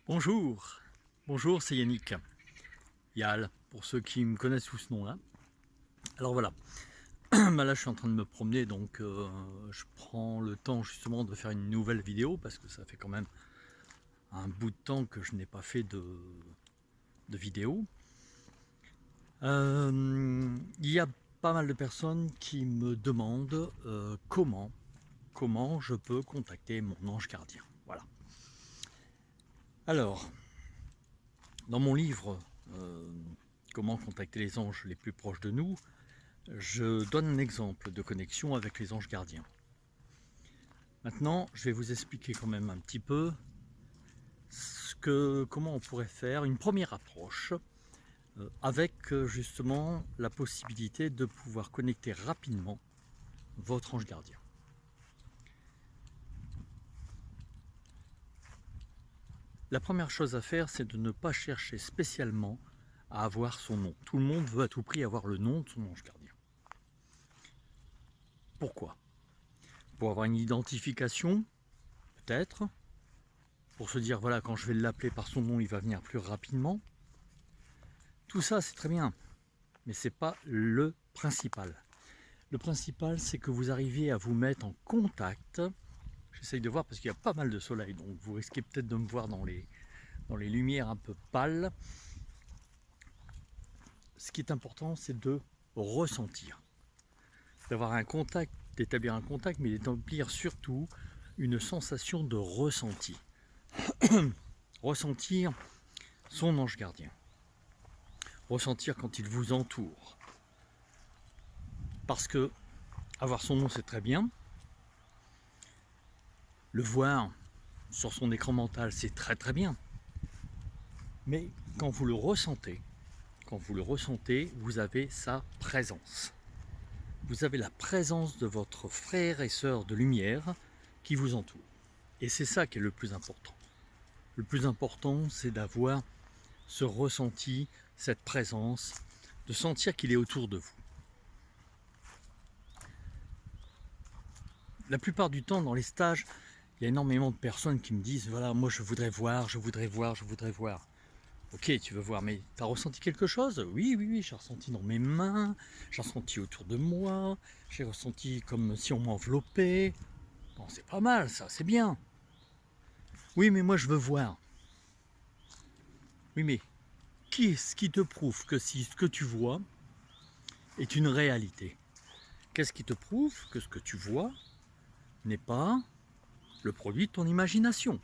Bonjour, bonjour, c'est Yannick, Yal, pour ceux qui me connaissent sous ce nom-là. Alors voilà, là je suis en train de me promener, donc je prends le temps justement de faire une nouvelle vidéo, parce que ça fait quand même un bout de temps que je n'ai pas fait de vidéo. Il y a pas mal de personnes qui me demandent comment je peux contacter mon ange gardien. Voilà. Alors, dans mon livre Comment contacter les anges les plus proches de nous, je donne un exemple de connexion avec les anges gardiens. Maintenant, je vais vous expliquer quand même un petit peu comment on pourrait faire une première approche avec justement la possibilité de pouvoir connecter rapidement votre ange gardien. La première chose à faire, c'est de ne pas chercher spécialement à avoir son nom. Tout le monde veut à tout prix avoir le nom de son ange gardien. Pourquoi? Pour avoir une identification, peut-être. Pour se dire, voilà, quand je vais l'appeler par son nom, il va venir plus rapidement. Tout ça, c'est très bien, mais ce n'est pas le principal. Le principal, c'est que vous arriviez à vous mettre en contact. J'essaye de voir parce qu'il y a pas mal de soleil, donc vous risquez peut-être de me voir dans les lumières un peu pâles. Ce qui est important, c'est de ressentir, d'avoir un contact, d'établir un contact, mais d'établir surtout une sensation de ressenti. Ressentir son ange gardien. Ressentir quand il vous entoure. Parce que avoir son nom, c'est très bien. Le voir sur son écran mental, c'est très très bien. Mais quand vous le ressentez, vous avez sa présence. Vous avez la présence de votre frère et sœur de lumière qui vous entoure. Et c'est ça qui est le plus important. Le plus important, c'est d'avoir ce ressenti, cette présence, de sentir qu'il est autour de vous. La plupart du temps, dans les stages, il y a énormément de personnes qui me disent, voilà, moi je voudrais voir. Ok, tu veux voir, mais tu as ressenti quelque chose? Oui, j'ai ressenti dans mes mains, j'ai ressenti autour de moi, j'ai ressenti comme si on m'enveloppait. Bon, c'est pas mal ça, c'est bien. Oui, mais moi je veux voir. Oui, mais qu'est-ce qui te prouve que si ce que tu vois est une réalité? Qu'est-ce qui te prouve que ce que tu vois n'est pas le produit de ton imagination?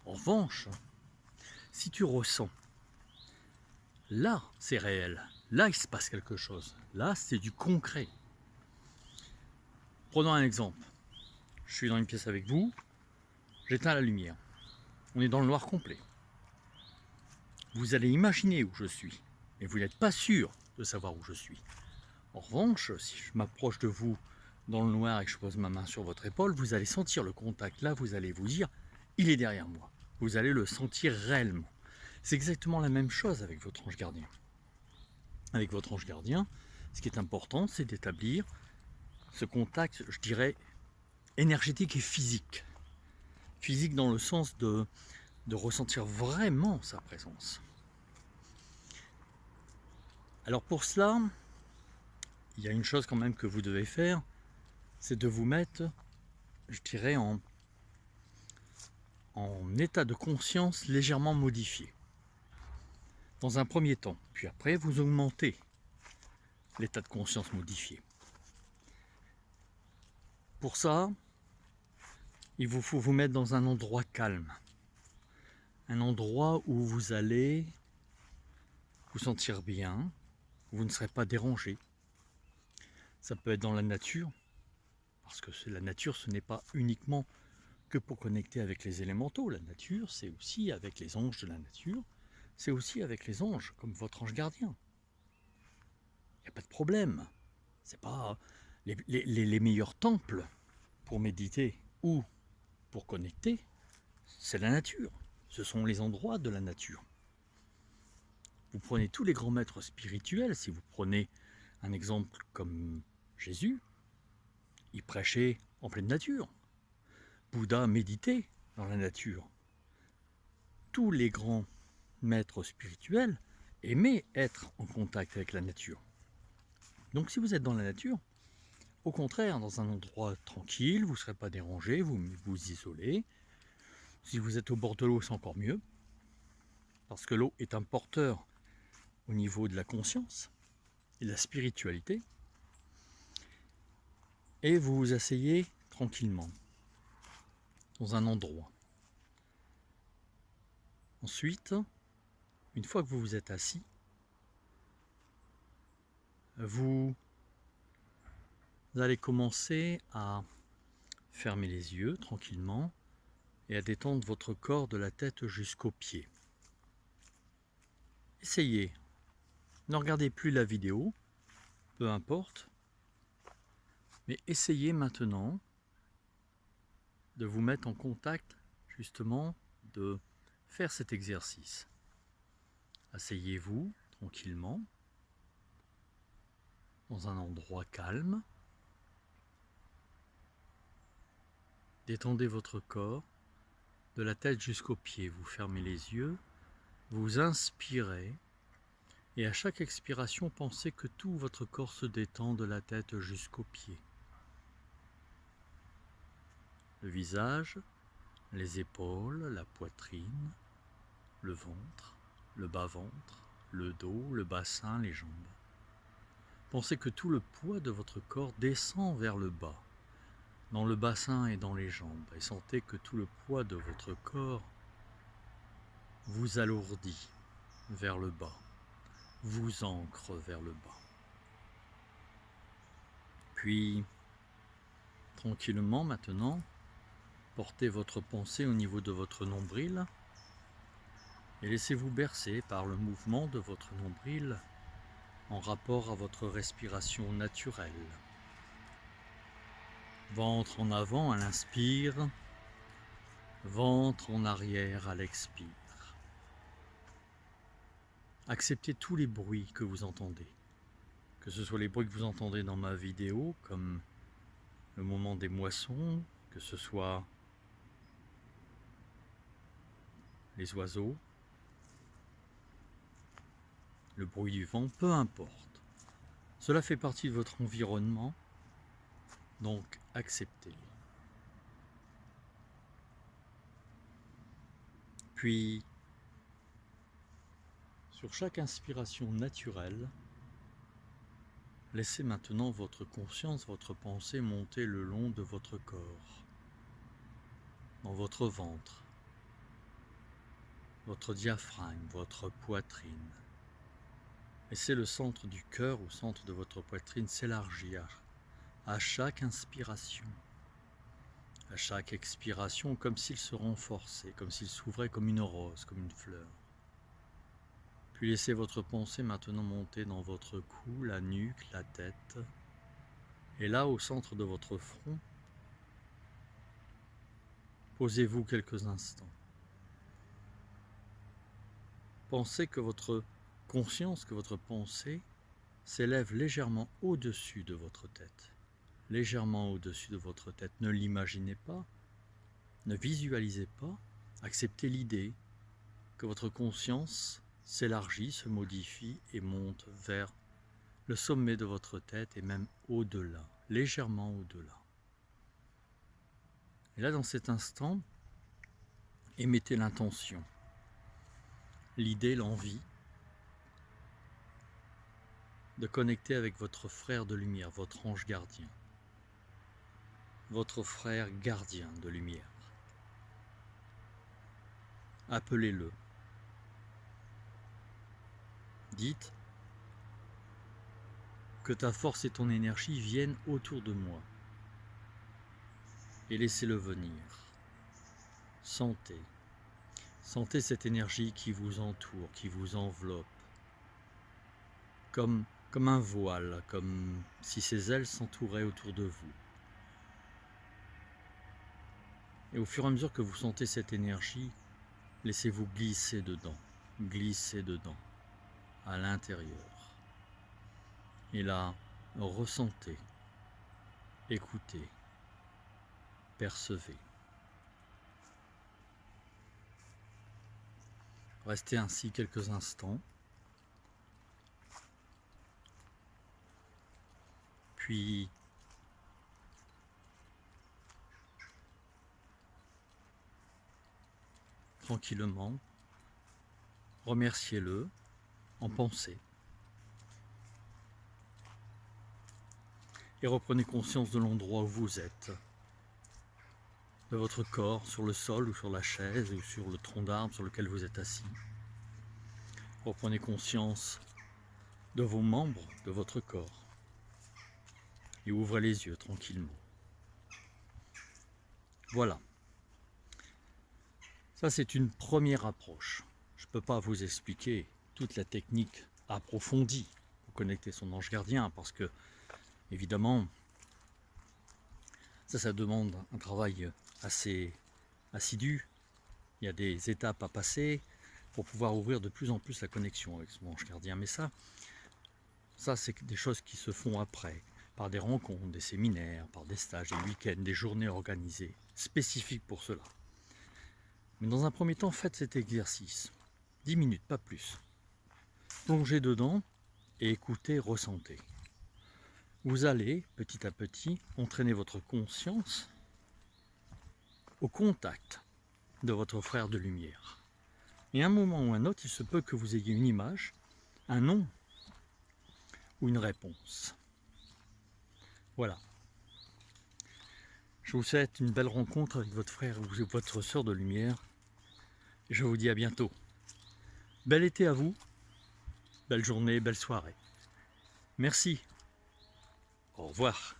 En revanche, si tu ressens, là c'est réel, là il se passe quelque chose, là c'est du concret. Prenons un exemple. Je suis dans une pièce avec vous, j'éteins la lumière. On est dans le noir complet. Vous allez imaginer où je suis, mais vous n'êtes pas sûr de savoir où je suis. En revanche, si je m'approche de vous dans le noir et que je pose ma main sur votre épaule, vous allez sentir le contact. Là, vous allez vous dire, il est derrière moi. Vous allez le sentir réellement. C'est exactement la même chose avec votre ange gardien. Avec votre ange gardien, ce qui est important, c'est d'établir ce contact, je dirais, énergétique et physique. Physique dans le sens de ressentir vraiment sa présence. Alors pour cela, il y a une chose quand même que vous devez faire, c'est de vous mettre, je dirais, en état de conscience légèrement modifié. Dans un premier temps, puis après vous augmentez l'état de conscience modifié. Pour ça, il vous faut vous mettre dans un endroit calme, un endroit où vous allez vous sentir bien, où vous ne serez pas dérangé. Ça peut être dans la nature, parce que la nature, ce n'est pas uniquement que pour connecter avec les élémentaux. La nature, c'est aussi avec les anges de la nature, c'est aussi avec les anges, comme votre ange gardien. Il n'y a pas de problème. C'est pas les meilleurs temples pour méditer ou pour connecter, c'est la nature. Ce sont les endroits de la nature. Vous prenez tous les grands maîtres spirituels, si vous prenez un exemple comme Jésus, il prêchait en pleine nature. Bouddha méditait dans la nature. tous les grands maîtres spirituels aimaient être en contact avec la nature. Donc si vous êtes dans la nature, au contraire, dans un endroit tranquille, vous ne serez pas dérangé, vous vous isolez. Si vous êtes au bord de l'eau, c'est encore mieux, parce que l'eau est un porteur au niveau de la conscience et de la spiritualité. Et vous vous asseyez tranquillement dans un endroit. Ensuite, une fois que vous vous êtes assis, vous allez commencer à fermer les yeux tranquillement et à détendre votre corps de la tête jusqu'aux pieds. Essayez. Ne regardez plus la vidéo, peu importe, mais essayez maintenant de vous mettre en contact, justement, de faire cet exercice. Asseyez-vous tranquillement, dans un endroit calme. Détendez votre corps, de la tête jusqu'aux pieds. Vous fermez les yeux, vous inspirez, et à chaque expiration, pensez que tout votre corps se détend de la tête jusqu'aux pieds. Le visage, les épaules, la poitrine, le ventre, le bas-ventre, le dos, le bassin, les jambes. Pensez que tout le poids de votre corps descend vers le bas, dans le bassin et dans les jambes, et sentez que tout le poids de votre corps vous alourdit vers le bas, vous ancre vers le bas. Puis, tranquillement maintenant, portez votre pensée au niveau de votre nombril et laissez-vous bercer par le mouvement de votre nombril en rapport à votre respiration naturelle. Ventre en avant à l'inspire, ventre en arrière à l'expire. Acceptez tous les bruits que vous entendez, que ce soit les bruits que vous entendez dans ma vidéo, comme le moment des moissons, que ce soit les oiseaux, le bruit du vent, peu importe. Cela fait partie de votre environnement, donc acceptez-les. Puis, sur chaque inspiration naturelle, laissez maintenant votre conscience, votre pensée monter le long de votre corps, dans votre ventre, votre diaphragme, votre poitrine. Laissez le centre du cœur au centre de votre poitrine s'élargir à chaque inspiration, à chaque expiration, comme s'il se renforçait, comme s'il s'ouvrait comme une rose, comme une fleur. Puis laissez votre pensée maintenant monter dans votre cou, la nuque, la tête. Et là, au centre de votre front, posez-vous quelques instants. Pensez que votre conscience, que votre pensée s'élève légèrement au-dessus de votre tête. Légèrement au-dessus de votre tête. Ne l'imaginez pas, ne visualisez pas, acceptez l'idée que votre conscience s'élargit, se modifie et monte vers le sommet de votre tête et même au-delà, légèrement au-delà. Et là, dans cet instant, émettez l'intention, l'idée, l'envie de connecter avec votre frère de lumière, votre ange gardien, votre frère gardien de lumière. Appelez-le. Dites que ta force et ton énergie viennent autour de moi. Et laissez-le venir. Sentez. Sentez cette énergie qui vous entoure, qui vous enveloppe. Comme un voile, comme si ses ailes s'entouraient autour de vous. Et au fur et à mesure que vous sentez cette énergie, laissez-vous glisser dedans, à l'intérieur. Et là, ressentez, écoutez, percevez. Restez ainsi quelques instants. Puis tranquillement, remerciez-le en pensée. Et reprenez conscience de l'endroit où vous êtes, de votre corps sur le sol ou sur la chaise ou sur le tronc d'arbre sur lequel vous êtes assis. Reprenez conscience de vos membres, de votre corps. Et ouvrez les yeux tranquillement. Voilà. Ça, c'est une première approche. Je ne peux pas vous expliquer toute la technique approfondie pour connecter son ange gardien parce que, évidemment, ça demande un travail assez assidu. Il y a des étapes à passer pour pouvoir ouvrir de plus en plus la connexion avec son ange gardien. Mais ça c'est des choses qui se font après, par des rencontres, des séminaires, par des stages, des week-ends, des journées organisées, spécifiques pour cela. Mais dans un premier temps, faites cet exercice. 10 minutes, pas plus. Plongez dedans et écoutez, ressentez. Vous allez, petit à petit, entraîner votre conscience au contact de votre frère de lumière. Et à un moment ou un autre, il se peut que vous ayez une image, un nom ou une réponse. Voilà. Je vous souhaite une belle rencontre avec votre frère ou votre sœur de lumière. Et je vous dis à bientôt. Bel été à vous, belle journée, belle soirée. Merci. Au revoir.